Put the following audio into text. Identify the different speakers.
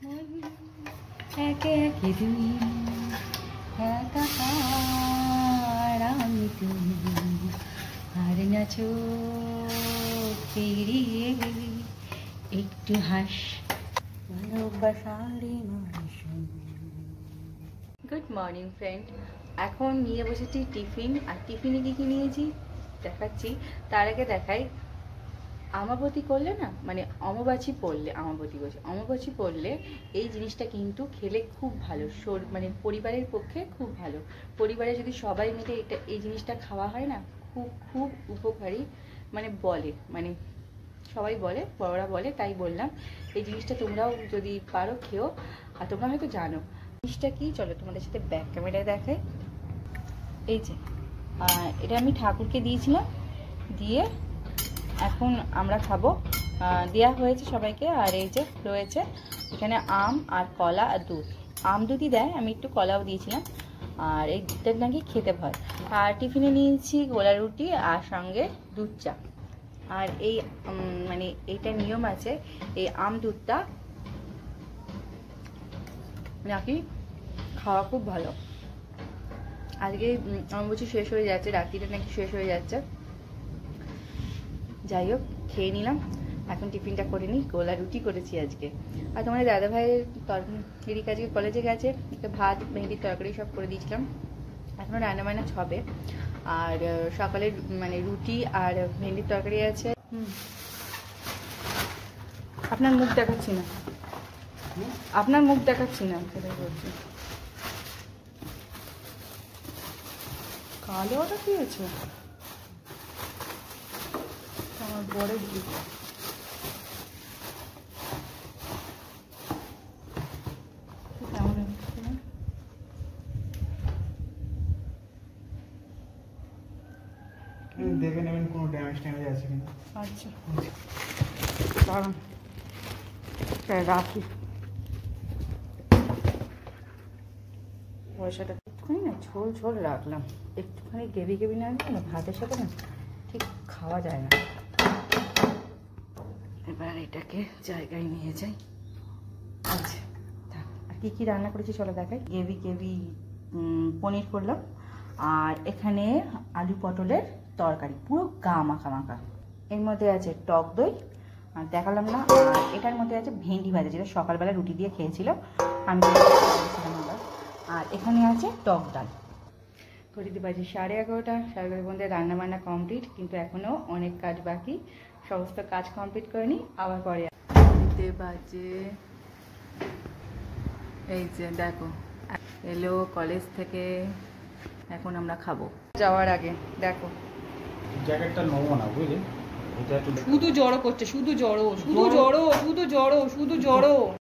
Speaker 1: একে একে দুই একাকার আমি তুমি আর না চোখ ফিরিয়ে একটু হাস ভালোবাসারে মানুষ। গুড মর্নিং ফ্রেন্ড, এখন নিয়ে বসেছি টিফিন। আর টিফিনে কী কী নিয়েছি দেখাচ্ছি। তার আগে দেখাই, আমাবতী করলে না, মানে অমাবাসী পড়লে, অমাবাসী পড়লে এই জিনিসটা কিন্তু খেলে খুব ভালো, মানে পরিবারের পক্ষে খুব ভালো। পরিবারে যদি সবাই মিলে এই জিনিসটা খাওয়া হয় না, খুব খুব উপকারী, মানে বলে, মানে সবাই বলে, বড়রা বলে, তাই বললাম। এই জিনিসটা তোমরাও যদি পারো খেও। আর তোমরা হয়তো জানো জিনিসটা কি, চলো তোমাদের সাথে ব্যাক ক্যামেরায় দেখাই। এই যে এটা আমি ঠাকুরকে দিয়েছিলাম, দিয়ে এখন আমরা খাবো। দেওয়া হয়েছে সবাইকে। আর এই যে রয়েছে এখানে আম আর কলা আর দুধ। আম দুধই দেয়, আমি একটু কলাও দিয়েছিলাম। আর এই দুধটা নাকি খেতে ভয়। আর টিফিনে নিয়েছি গোলা রুটি আর সঙ্গে দুধ চা। আর এই মানে এইটা নিয়ম আছে, এই আম দুধটা নাকি খাওয়া খুব ভালো। আজকে অমাবস্যা শেষ হয়ে যাচ্ছে, রাত্রিটা নাকি শেষ হয়ে যাচ্ছে। যাই হোক, খেয়ে নিলাম। এখন টিফিনটা করে নিই। গোলা রুটি করেছি আজকে। আর তোমাদের দাদাভাইয়ের তরকারি আজকে কলেজে গেছে, ভাত ভেন্ডির তরকারি সব করে দিয়েছিলাম। এখনও রান্নাবান্না হবে। আর সকালে মানে রুটি আর ভেন্ডির তরকারি আছে। আপনার মুখ দেখাচ্ছি না, আপনার মুখ দেখাচ্ছি না, সেটাই বলছি। কালো ওটা কি আছে আমার বড় দিক। কেমন
Speaker 2: দেখে নেবেন কোনো ড্যামেজ আছে কিনা।
Speaker 1: আচ্ছা দাঁড়ান রাখি পয়সাটা। একটুখানি না ঝোল ঝোল রাখলাম, একটুখানি গ্রেভি গ্রেভি না রাখলে না ভাতের সাথে না ঠিক খাওয়া যায় না। এবার এটাকে জায়গায় নিয়ে যাই। আচ্ছা, আর কী কী রান্না করেছি চলো দেখাই। গ্রেভি পনির করলাম। আর এখানে আলু পটলের তরকারি, পুরো গা মাখা মাখা। এর মধ্যে আছে টক দই, আর দেখালাম না। আর এটার মধ্যে আছে ভেন্ডি ভাজা, যেটা সকালবেলা রুটি দিয়ে খেয়েছিল আমি। আর এখানে আছে টক ডাল। ঘড়িতে বাজে 11:30। 11:30 মধ্যে রান্নাবান্না কমপ্লিট, কিন্তু এখনও অনেক কাজ বাকি। সমস্ত কাজ কমপ্লিট করে নিই, আবার পরে। ঘড়িতে বাজে, এই যে দেখো এলো কলেজ থেকে। এখন আমরা খাবো যাওয়ার আগে। দেখো
Speaker 2: জ্যাকেটটা নেবো না বুঝলি,
Speaker 1: শুধু জড়ো করছে, শুধু জড়ো, শুধু জড়ো, শুধু জড়ো, শুধু জড়ো।